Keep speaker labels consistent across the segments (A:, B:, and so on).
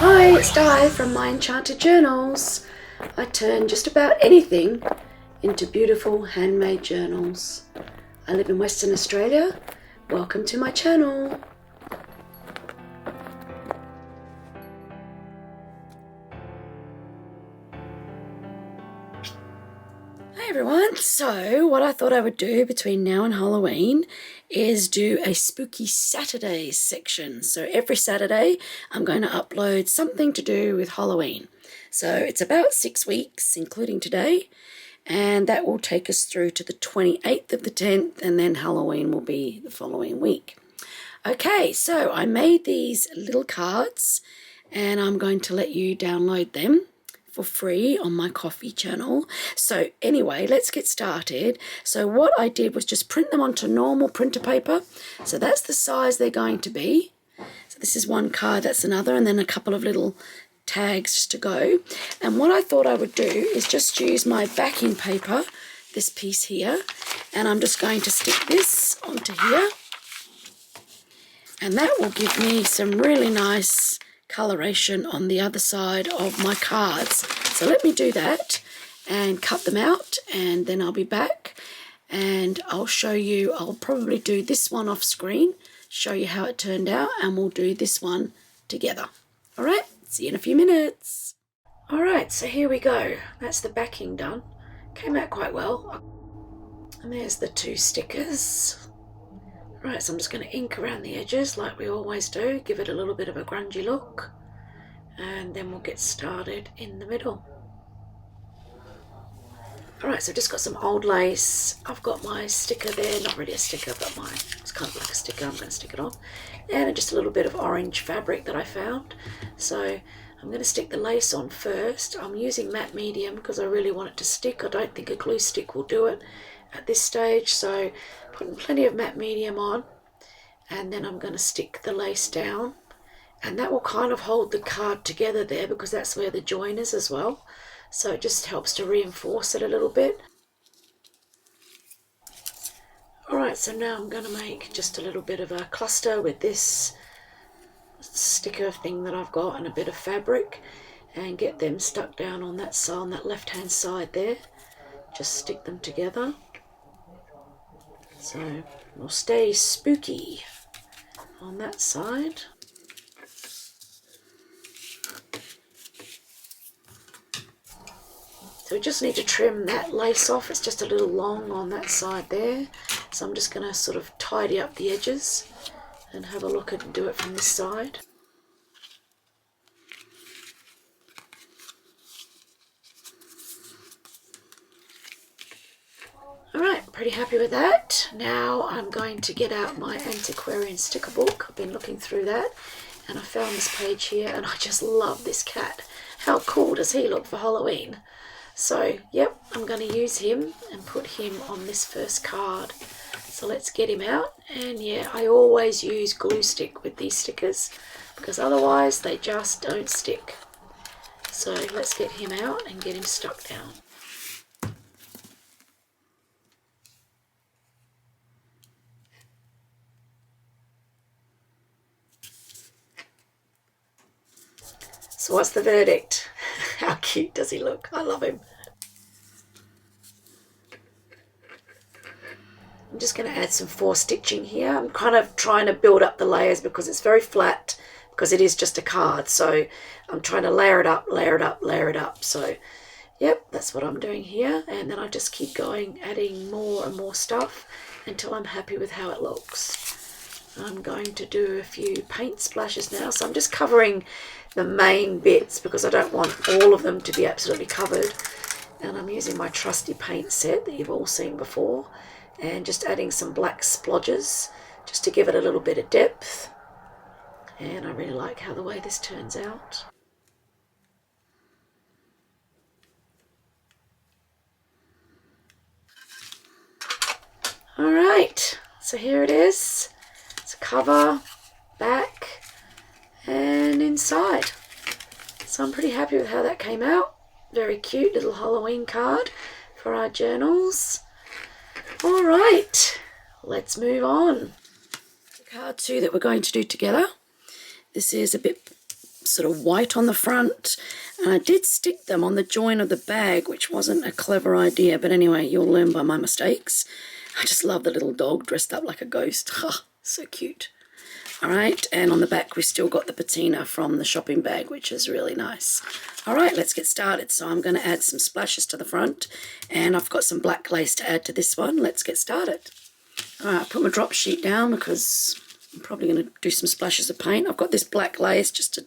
A: Hi, it's Di from My Enchanted Journals. I turn just about anything into beautiful handmade journals. I live in Western Australia. Welcome to my channel. Hi everyone. So what I thought I would do between now and Halloween is do a spooky Saturdays section. So every Saturday I'm going to upload something to do with Halloween. So it's about 6 weeks, including today, and that will take us through to the 28th of the 10th, and then Halloween will be the following week. Okay, so I made these little cards and I'm going to let you download them for free on my Coffee channel. So anyway, let's get started. So what I did was just print them onto normal printer paper. So that's the size they're going to be. So this is one card, that's another, and then a couple of little tags just to go. And what I thought I would do is just use my backing paper, this piece here, and I'm just going to stick this onto here. And that will give me some really nice coloration on the other side of my cards. So let me do that and cut them out, and then I'll be back and I'll show you. I'll probably do this one off screen, show you how it turned out, and we'll do this one together. All right, see you in a few minutes. All right, so here we go. That's the backing done. Came out quite well. And there's the two stickers. Right, so I'm just going to ink around the edges like we always do, give it a little bit of a grungy look, and then we'll get started in the middle. Alright, so I've just got some old lace. I've got my sticker there, not really a sticker, but it's kind of like a sticker. I'm going to stick it on. And just a little bit of orange fabric that I found. So I'm going to stick the lace on first. I'm using matte medium because I really want it to stick. I don't think a glue stick will do it at this stage, so putting plenty of matte medium on, and then I'm going to stick the lace down, and that will kind of hold the card together there because that's where the join is as well, so it just helps to reinforce it a little bit. Alright, so now I'm going to make just a little bit of a cluster with this sticker thing that I've got and a bit of fabric, and get them stuck down on that side, on that left hand side there. Just stick them together. So we'll stay spooky on that side. So we just need to trim that lace off. It's just a little long on that side there. So I'm just going to sort of tidy up the edges and have a look and do it from this side. Alright, pretty happy with that. Now I'm going to get out my antiquarian sticker book. I've been looking through that and I found this page here, and I just love this cat. How cool does he look for Halloween? So yep, I'm going to use him and put him on this first card. So let's get him out. And yeah, I always use glue stick with these stickers because otherwise they just don't stick. So let's get him out and get him stuck down. So what's the verdict? How cute does he look? I love him. I'm just going to add some force stitching here. I'm kind of trying to build up the layers because it's very flat, because it is just a card. So I'm trying to layer it up, layer it up, layer it up. So yep, that's what I'm doing here. And then I just keep going, adding more and more stuff until I'm happy with how it looks. I'm going to do a few paint splashes now. So I'm just covering the main bits because I don't want all of them to be absolutely covered. And I'm using my trusty paint set that you've all seen before, and just adding some black splodges just to give it a little bit of depth. And I really like how the way this turns out. All right, so here it is. It's a cover, back, and inside. So I'm pretty happy with how that came out. Very cute little Halloween card for our journals. All right, let's move on. Card 2 that we're going to do together. This is a bit sort of white on the front, and I did stick them on the join of the bag, which wasn't a clever idea, but anyway, you'll learn by my mistakes. I just love the little dog dressed up like a ghost. So cute. All right, and on the back we've still got the patina from the shopping bag, which is really nice. All right, let's get started. So I'm going to add some splashes to the front, and I've got some black lace to add to this one. Let's get started. All right, I put my drop sheet down because I'm probably going to do some splashes of paint. I've got this black lace, just a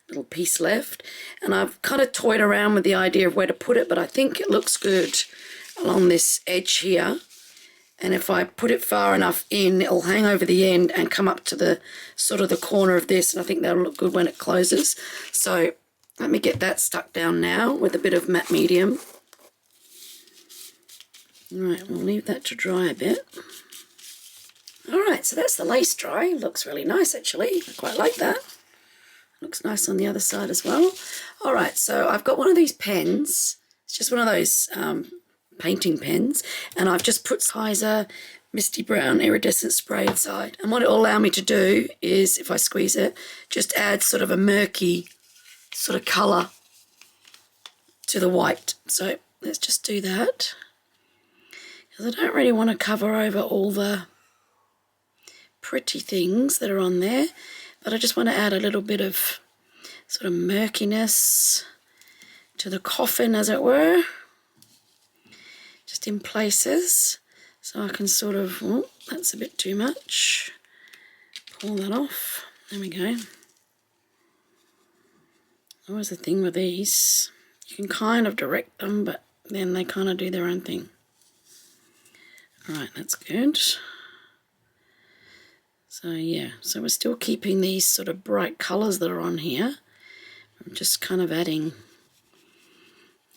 A: little piece left, and I've kind of toyed around with the idea of where to put it, but I think it looks good along this edge here. And if I put it far enough in, it'll hang over the end and come up to the sort of the corner of this, and I think that'll look good when it closes. So let me get that stuck down now with a bit of matte medium. All right, we'll leave that to dry a bit. All right, so that's the lace dry. Looks really nice, actually. I quite like that. Looks nice on the other side as well. All right, so I've got one of these pens. It's just one of those painting pens, and I've just put Kaiser Misty Brown Iridescent Spray inside, and what it will allow me to do is, if I squeeze it, just add sort of a murky sort of colour to the white. So let's just do that, because I don't really want to cover over all the pretty things that are on there, but I just want to add a little bit of sort of murkiness to the coffin, as it were, just in places, so I can sort of, oh, that's a bit too much, pull that off. There we go. Always the thing with these, you can kind of direct them, but then they kind of do their own thing. All right, that's good. So yeah, so we're still keeping these sort of bright colours that are on here. I'm just kind of adding,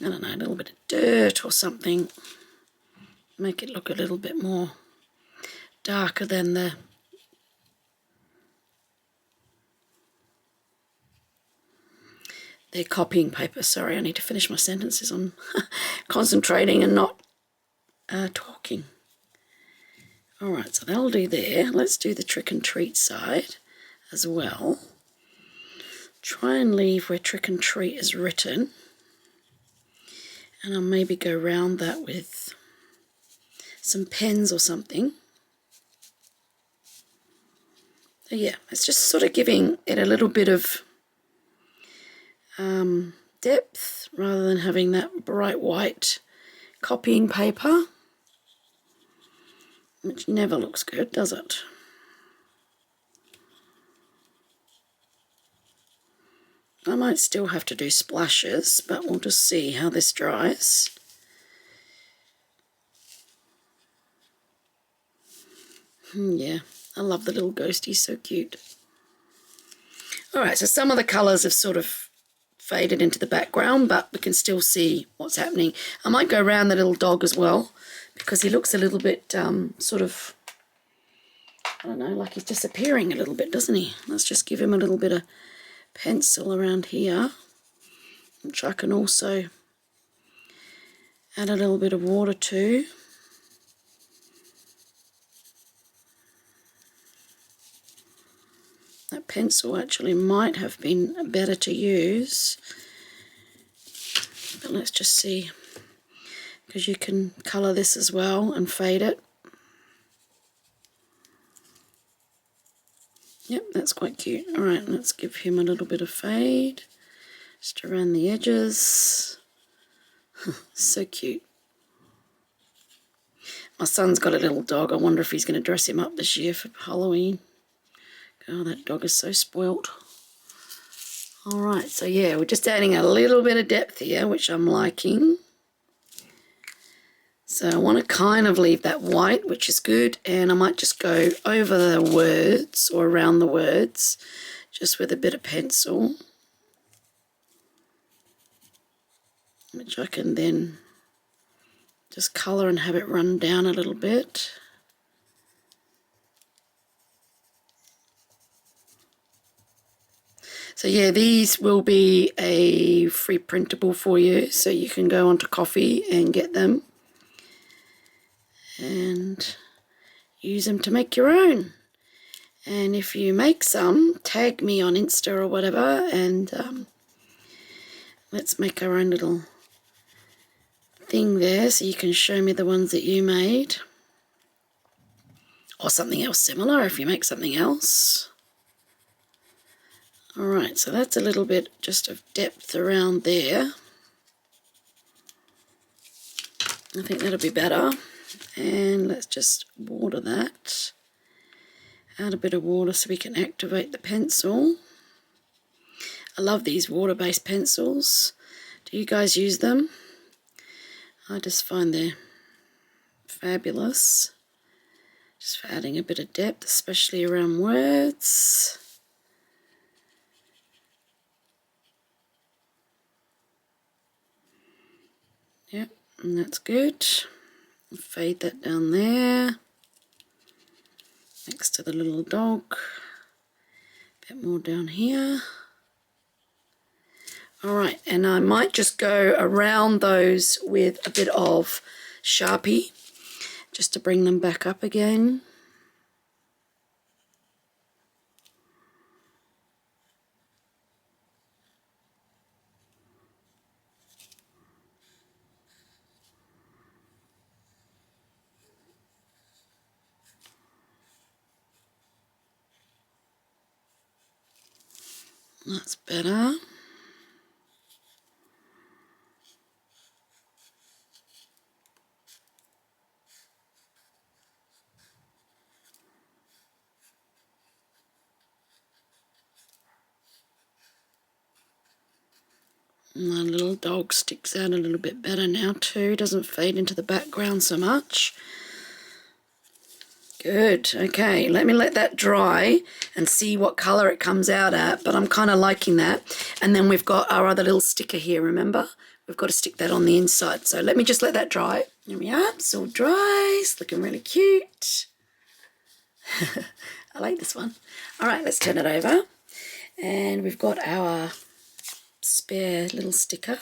A: I don't know, a little bit of dirt or something. Make it look a little bit more darker than their copying paper. Sorry, I need to finish my sentences. I'm concentrating and not talking. All right, so that'll do there. Let's do the trick and treat side as well. Try and leave where trick and treat is written, and I'll maybe go round that with some pens or something. So yeah, it's just sort of giving it a little bit of depth rather than having that bright white copying paper, which never looks good, does it? I might still have to do splashes, but we'll just see how this dries. Yeah, I love the little ghost. He's so cute. All right, so some of the colours have sort of faded into the background, but we can still see what's happening. I might go around the little dog as well, because he looks a little bit sort of, I don't know, like he's disappearing a little bit, doesn't he? Let's just give him a little bit of pencil around here, which I can also add a little bit of water to. That pencil actually might have been better to use, but let's just see, because you can colour this as well and fade it. Yep, that's quite cute. All right, let's give him a little bit of fade just around the edges. So cute. My son's got a little dog. I wonder if he's going to dress him up this year for Halloween. Oh, that dog is so spoilt. All right, so yeah, we're just adding a little bit of depth here, which I'm liking. So I want to kind of leave that white, which is good, and I might just go over the words or around the words just with a bit of pencil, which I can then just colour and have it run down a little bit. So yeah, these will be a free printable for you, so you can go onto Coffee and get them and use them to make your own. And if you make some, tag me on Insta or whatever, and let's make our own little thing there so you can show me the ones that you made. Or something else similar if you make something else. Alright, so that's a little bit just of depth around there. I think that'll be better. And let's just water that. Add a bit of water so we can activate the pencil. I love these water-based pencils. Do you guys use them? I just find they're fabulous. Just for adding a bit of depth, especially around words. Yep, and that's good. Fade that down there. Next to the little dog. A bit more down here. Alright, and I might just go around those with a bit of Sharpie, just to bring them back up again. That's better. My little dog sticks out a little bit better now too, doesn't fade into the background so much. Good, okay, let me let that dry and see what colour it comes out at, but I'm kind of liking that. And then we've got our other little sticker here, remember? We've got to stick that on the inside, so let me just let that dry. Here we are, it's all dry, it's looking really cute. I like this one. All right, let's turn it over. And we've got our spare little sticker,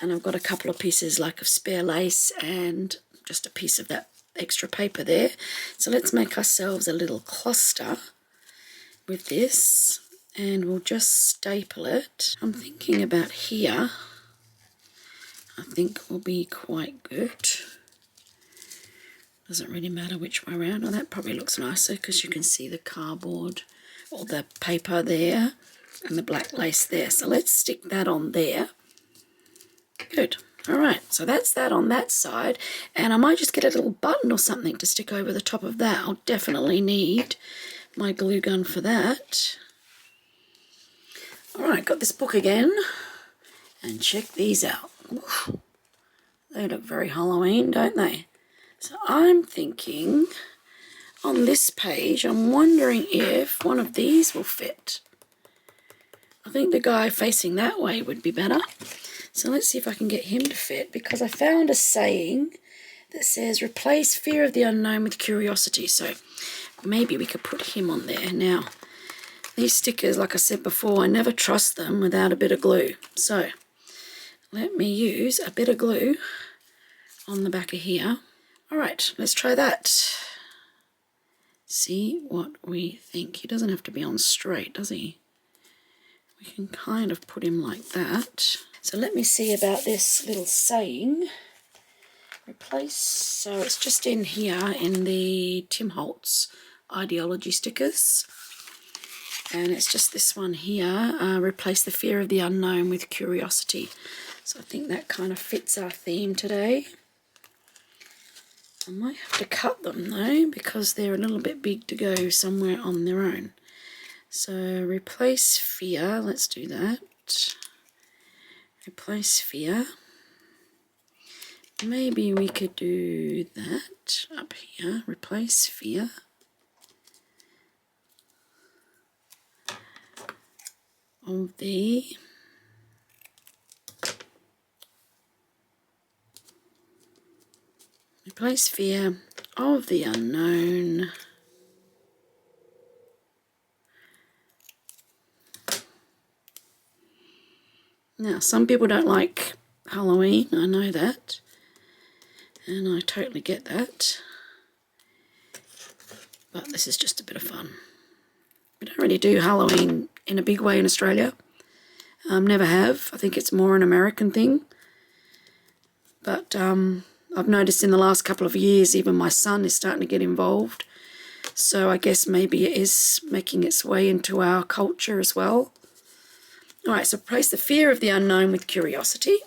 A: and I've got a couple of pieces like of spare lace and just a piece of that extra paper there. So let's make ourselves a little cluster with this, and we'll just staple it. I'm thinking about here, I think will be quite good. Doesn't really matter which way around. Oh, that probably looks nicer because you can see the cardboard or the paper there and the black lace there. So let's stick that on there. Good. All right, so that's that on that side. And I might just get a little button or something to stick over the top of that. I'll definitely need my glue gun for that. All right, got this book again. And check these out. Ooh, they look very Halloween, don't they? So I'm thinking on this page, I'm wondering if one of these will fit. I think the guy facing that way would be better. So let's see if I can get him to fit, because I found a saying that says replace fear of the unknown with curiosity. So maybe we could put him on there. Now, these stickers, like I said before, I never trust them without a bit of glue. So let me use a bit of glue on the back of here. All right, let's try that. See what we think. He doesn't have to be on straight, does he? We can kind of put him like that. So let me see about this little saying. Replace, so it's just in here in the Tim Holtz ideology stickers. And it's just this one here, replace the fear of the unknown with curiosity. So I think that kind of fits our theme today. I might have to cut them though, because they're a little bit big to go somewhere on their own. So replace fear, let's do that. Replace fear. Maybe we could do that up here, replace fear. Of the replace fear of the unknown Now, some people don't like Halloween, I know that, and I totally get that, but this is just a bit of fun. We don't really do Halloween in a big way in Australia. Never have. I think it's more an American thing. But I've noticed in the last couple of years, even my son is starting to get involved. So I guess maybe it is making its way into our culture as well. All right, so replace the fear of the unknown with curiosity.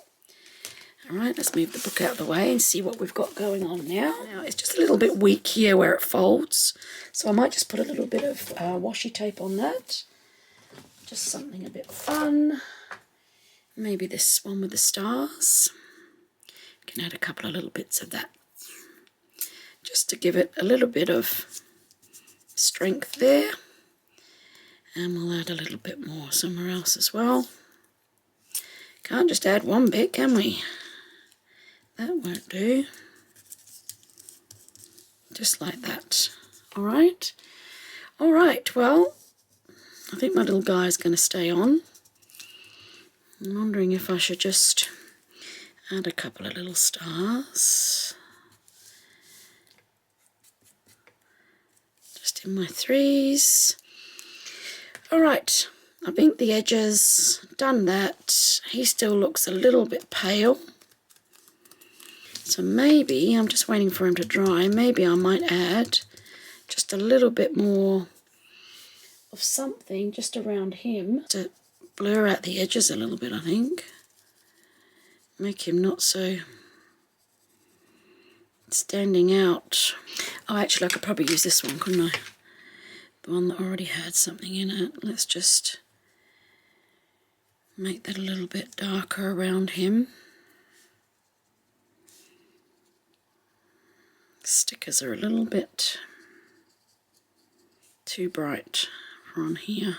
A: All right, let's move the book out of the way and see what we've got going on now. Now, it's just a little bit weak here where it folds. So I might just put a little bit of washi tape on that. Just something a bit fun. Maybe this one with the stars. You can add a couple of little bits of that. Just to give it a little bit of strength there. And we'll add a little bit more somewhere else as well. Can't just add one bit, can we? That won't do. Just like that. All right. All right, well, I think my little guy is going to stay on. I'm wondering if I should just add a couple of little stars. Just in my threes. All right, I think the edges, done that. He still looks a little bit pale. So maybe, I'm just waiting for him to dry, maybe I might add just a little bit more of something just around him to blur out the edges a little bit, I think. Make him not so standing out. Oh, actually, I could probably use this one, couldn't I? The one that already had something in it. Let's just make that a little bit darker around him. Stickers are a little bit too bright for on here.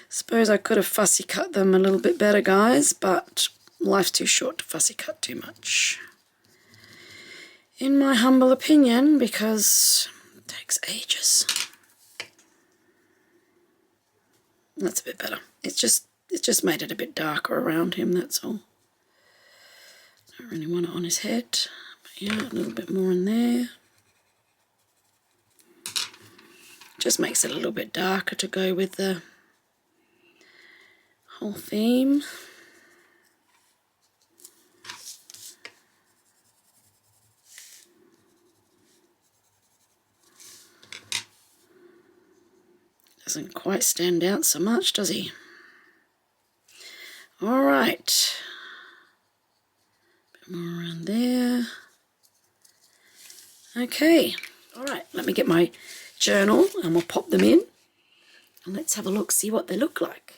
A: Suppose I could have fussy cut them a little bit better, guys, but life's too short to fussy cut too much. In my humble opinion, because it takes ages. That's a bit better. It's just made it a bit darker around him, that's all. Don't really want it on his head, but yeah, a little bit more in there. Just makes it a little bit darker to go with the whole theme. Doesn't quite stand out so much, does he? All right. Bit more around there. Okay. All right, let me get my journal and we'll pop them in. And let's have a look, see what they look like.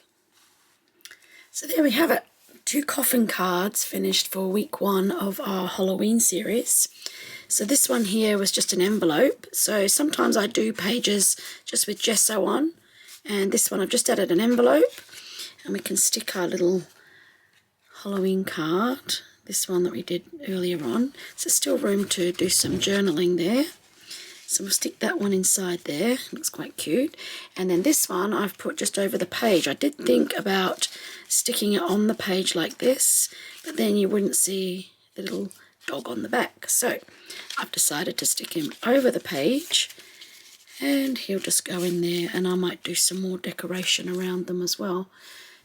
A: So there we have it. 2 coffin cards finished for week 1 of our Halloween series. So this one here was just an envelope. So sometimes I do pages just with gesso on. And this one I've just added an envelope. And we can stick our little Halloween card. This one that we did earlier on. So there's still room to do some journaling there. So we'll stick that one inside there. Looks quite cute. And then this one I've put just over the page. I did think about sticking it on the page like this, but then you wouldn't see the little dog on the back. So I've decided to stick him over the page and he'll just go in there, and I might do some more decoration around them as well.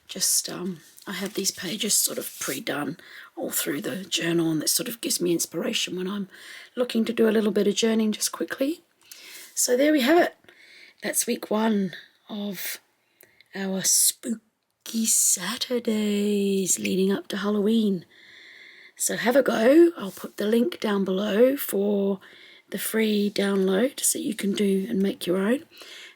A: Just I have these pages sort of pre-done all through the journal, and this sort of gives me inspiration when I'm looking to do a little bit of journeying just quickly. So there we have it. That's week 1 of our spooky Saturdays leading up to Halloween. So have a go. I'll put the link down below for the free download so you can do and make your own.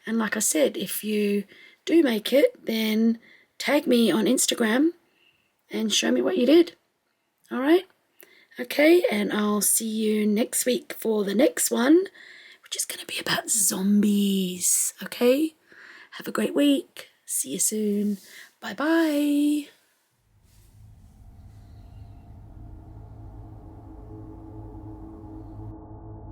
A: And like I said, if you do make it, then tag me on Instagram and show me what you did. All right? Okay, and I'll see you next week for the next one, which is going to be about zombies. Okay? Have a great week. See you soon. Bye-bye.